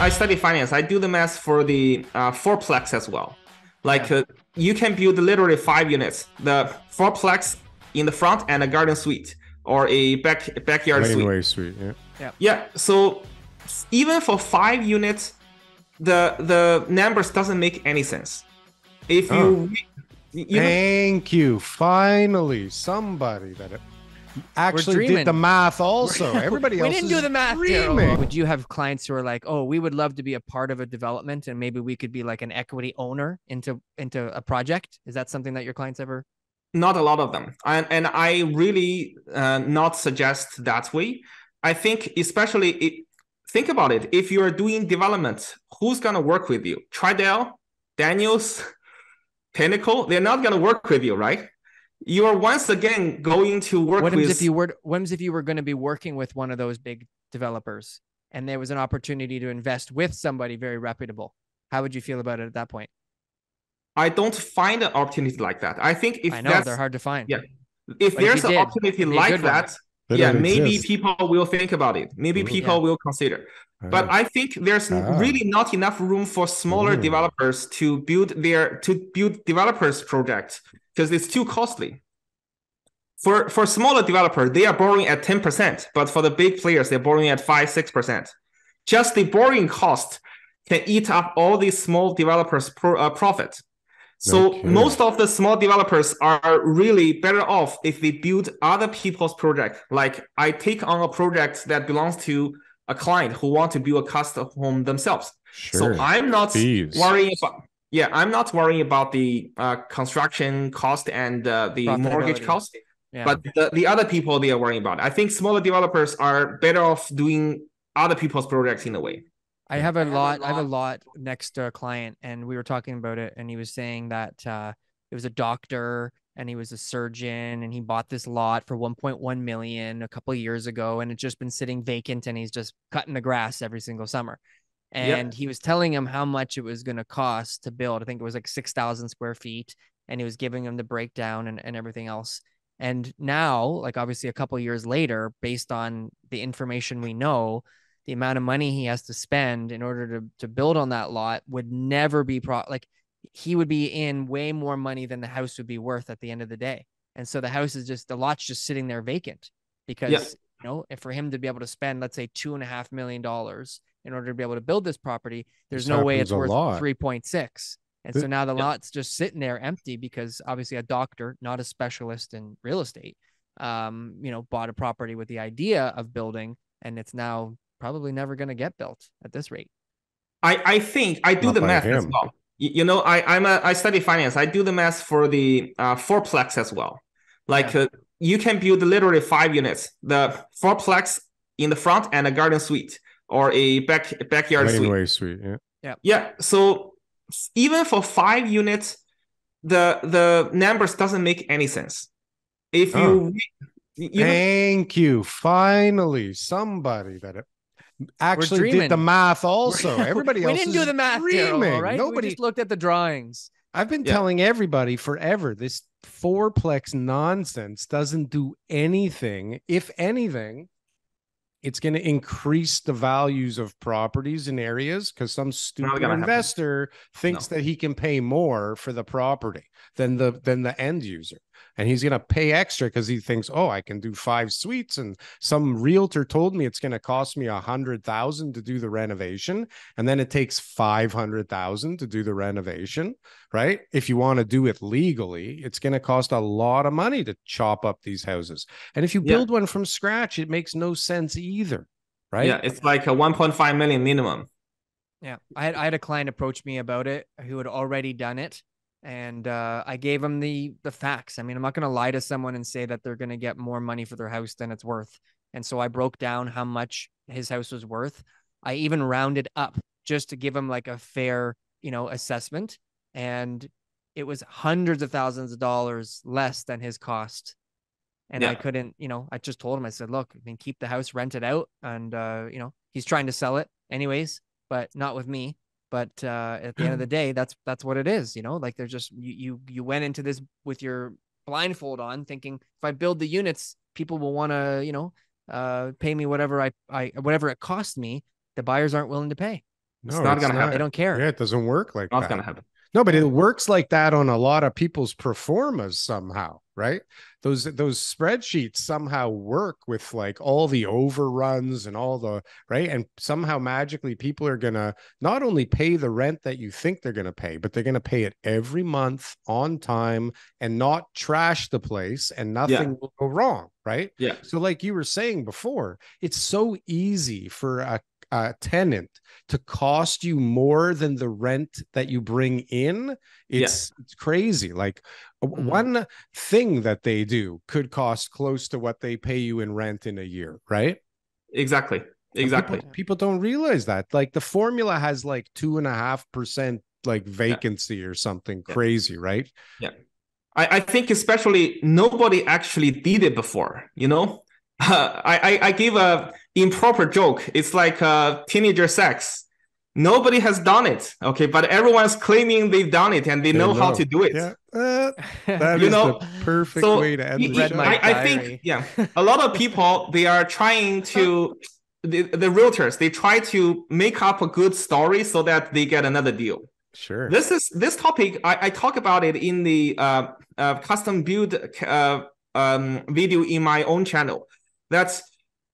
I study finance. I do the math for the fourplex as well. Like you can build literally 5 units, the fourplex in the front and a garden suite or a backyard suite. Laneway suite, Yeah. So even for 5 units, the numbers doesn't make any sense. If Thank you. Finally, somebody that actually did the math also. Everybody else we didn't do the math. Dreaming. Would you have clients who are like, oh, we would love to be a part of a development and maybe we could be like an equity owner into a project? Is that something that your clients ever? Not a lot of them. And I really not suggest that way. I think especially think about it. If you're doing development, who's going to work with you? Tridel, Daniels, Pinnacle, they're not going to work with you, right? You are once again going to work with... What if you were going to be working with one of those big developers and there was an opportunity to invest with somebody very reputable? How would you feel about it at that point? I don't find an opportunity like that. I think if they're hard to find. Yeah. If there's an opportunity like that, maybe people will think about it. Maybe people will consider. But I think there's really not enough room for smaller developers to build developers projects because it's too costly. For smaller developers, they are borrowing at 10%, but for the big players, they're borrowing at 5-6%. Just the borrowing cost can eat up all these small developers' profit. So most of the small developers are really better off if they build other people's project. Like I take on a project that belongs to a client who want to build a custom home themselves. So I'm not worrying about I'm not worrying about the construction cost and the mortgage cost. But the other people they are worrying about. I think smaller developers are better off doing other people's projects in a way. I have a lot next to a client, and we were talking about it, and he was saying that it was a doctor and he was a surgeon, and he bought this lot for 1.1 million a couple of years ago, and it's just been sitting vacant, and he's just cutting the grass every single summer. And he was telling him how much it was going to cost to build. I think it was like 6,000 square feet, and he was giving him the breakdown and everything else. And now, like obviously a couple of years later, based on the information we know, the amount of money he has to spend in order to build on that lot would never be he would be in way more money than the house would be worth at the end of the day. And so the lot's just sitting there vacant because, if for him to be able to spend, let's say $2.5 million in order to be able to build this property, there's no way it's worth 3.6. And so now the lot's just sitting there empty because obviously a doctor, not a specialist in real estate, bought a property with the idea of building, and it's now probably never going to get built at this rate. I think I do the math as well. I study finance. I do the math for the fourplex as well. Like you can build literally 5 units, the fourplex in the front and a garden suite or a backyard suite. Yeah. So even for 5 units, the numbers doesn't make any sense. If thank you. Finally, somebody that actually did the math also. Everybody else didn't do the math, Daryl, right? Nobody just looked at the drawings. I've been telling everybody forever, this fourplex nonsense doesn't do anything. If anything, it's going to increase the values of properties in areas because some stupid investor thinks that he can pay more for the property than the end user. And he's going to pay extra because he thinks, oh, I can do 5 suites. And some realtor told me it's going to cost me $100,000 to do the renovation. And then it takes $500,000 to do the renovation, right? If you want to do it legally, it's going to cost a lot of money to chop up these houses. And if you build one from scratch, it makes no sense either, right? Yeah, it's like a 1.5 million minimum. Yeah, I had a client approach me about it who had already done it. And I gave him the facts. I mean, I'm not going to lie to someone and say that they're going to get more money for their house than it's worth. And so I broke down how much his house was worth. I even rounded up just to give him like a fair, assessment. And it was hundreds of thousands of dollars less than his cost. And I couldn't, I just told him, I said, look, I mean, keep the house rented out. And, he's trying to sell it anyways, but not with me. But at the end of the day, that's what it is, like there's just you went into this with your blindfold on thinking if I build the units, people will want to, pay me whatever whatever it cost me. The buyers aren't willing to pay. No, it's not going to happen. They don't care. Yeah, it doesn't work like that. Not going to happen. No, but it works like that on a lot of people's performas somehow, right? Those spreadsheets somehow work with like all the overruns and all the, right? And somehow magically people are going to not only pay the rent that you think they're going to pay, but they're going to pay it every month on time and not trash the place, and nothing will go wrong, right? Yeah. So like you were saying before, it's so easy for a tenant to cost you more than the rent that you bring in. It's crazy. Like one thing that they do could cost close to what they pay you in rent in a year, right? Exactly. People don't realize that. Like the formula has like 2.5% like vacancy or something crazy, right? Yeah. I think especially nobody actually did it before, you know? I gave a improper joke. It's like teenager sex. Nobody has done it, okay, but everyone's claiming they've done it and they know how to do it. Yeah, that is the perfect way to end the show. I think, a lot of people, they are trying to, the realtors, they try to make up a good story so that they get another deal. Sure. This topic, I talk about it in the custom build video in my own channel. That's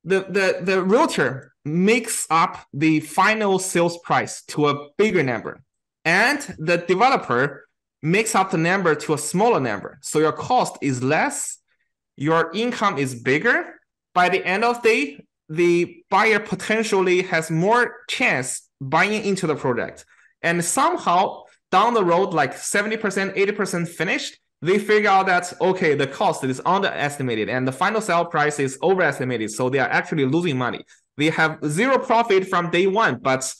the realtor makes up the final sales price to a bigger number, and the developer makes up the number to a smaller number. So your cost is less, your income is bigger. By the end of the day, the buyer potentially has more chance buying into the project. And somehow down the road, like 70%, 80% finished, they figure out that, okay, the cost is underestimated and the final sale price is overestimated. So they are actually losing money. They have zero profit from day one, but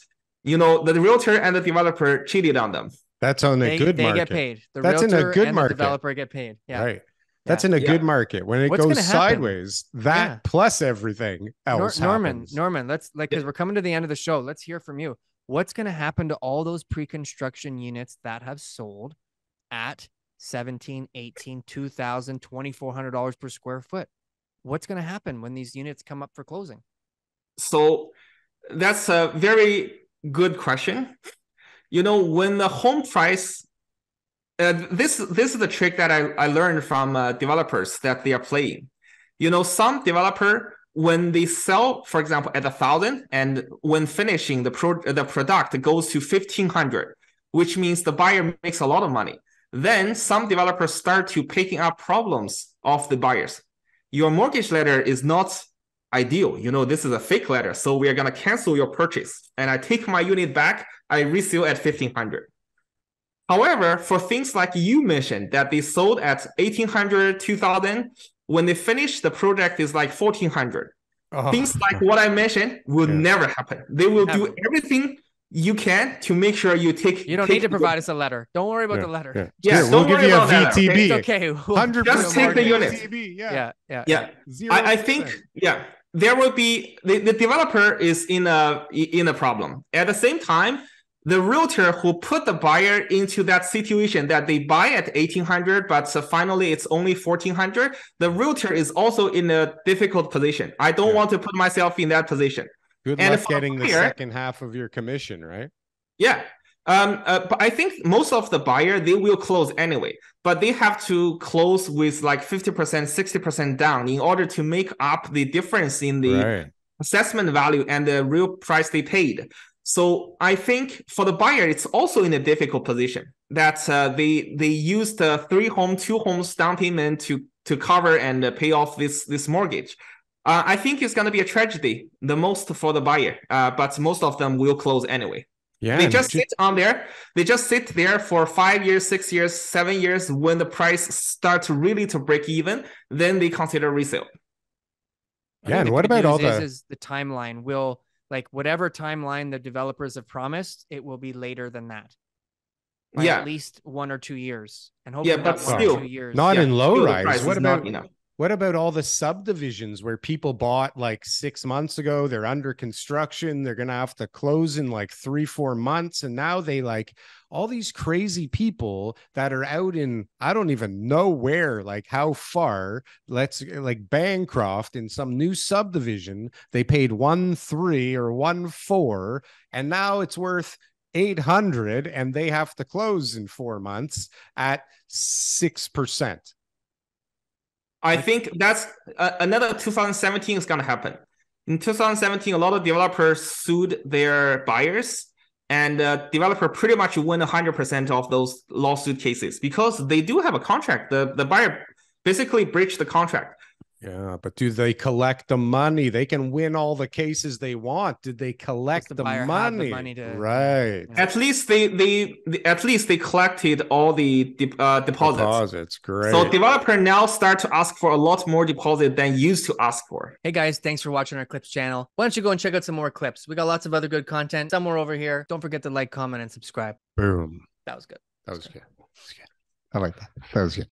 you know, the realtor and the developer cheated on them. That's on a good market. They get paid. The That's in a good and market. The developer get paid. Yeah. Right. That's in a good market. When it goes sideways, that plus everything else happens. Norman, let's because we're coming to the end of the show. Let's hear from you. What's going to happen to all those pre-construction units that have sold at $1,700, $1,800, $2,000, $2,400 per square foot? What's going to happen when these units come up for closing? So that's a very good question. You know, when the home price, this is the trick that I learned from developers that they are playing. You know, some developer, when they sell, for example, at 1,000, and when finishing the product goes to 1,500, which means the buyer makes a lot of money. Then some developers start to picking up problems of the buyers. Your mortgage letter is not ideal. You know, this is a fake letter. So we are going to cancel your purchase. And I take my unit back. I resell at 1,500. However, for things like you mentioned that they sold at 1,800, 2,000, when they finish, the project is like 1,400. Things like what I mentioned will never happen. They will do everything you can to make sure you take. You don't need to provide us a letter. Don't worry about the letter. Yeah, we'll give you a VTB. It's okay. 100%. Just take the unit. VTB. Yeah. I think there will be the developer is in a problem. At the same time, the realtor who put the buyer into that situation that they buy at 1,800, but finally it's only 1,400. The realtor is also in a difficult position. I don't want to put myself in that position. Good luck getting the second half of your commission, right? Yeah. But I think most of the buyer, they will close anyway, but they have to close with like 50%, 60% down in order to make up the difference in the assessment value and the real price they paid. So I think for the buyer, it's also in a difficult position that they used 3 homes, 2 homes down payment to cover and pay off this mortgage. I think it's going to be a tragedy, the most for the buyer, but most of them will close anyway. Yeah, they just sit on there. They just sit there for 5 years, 6 years, 7 years. When the price starts really to break even, then they consider resale. Yeah, and what about all the timeline? Will like whatever timeline the developers have promised, it will be later than that. At least 1 or 2 years, and hopefully but still 2 years. Not in low rise. What about What about all the subdivisions where people bought like 6 months ago? They're under construction. They're going to have to close in like 3-4 months. And now they like all these crazy people that are out in, I don't even know where, like how far, let's like Bancroft in some new subdivision. They paid 1.3 or 1.4, and now it's worth 800 and they have to close in 4 months at 6%. I think that's another 2017 is going to happen. In 2017, a lot of developers sued their buyers, and the developer pretty much win 100% of those lawsuit cases because they do have a contract. The buyer basically breached the contract. Yeah, but do they collect the money? They can win all the cases they want. Did they collect the money? Right. Yeah. At least they collected all the deposits. Great. So developer now start to ask for a lot more deposit than used to ask for. Hey guys, thanks for watching our clips channel. Why don't you go and check out some more clips? We got lots of other good content somewhere over here. Don't forget to like, comment, and subscribe. Boom. That was good. That was good. I like that. That was good.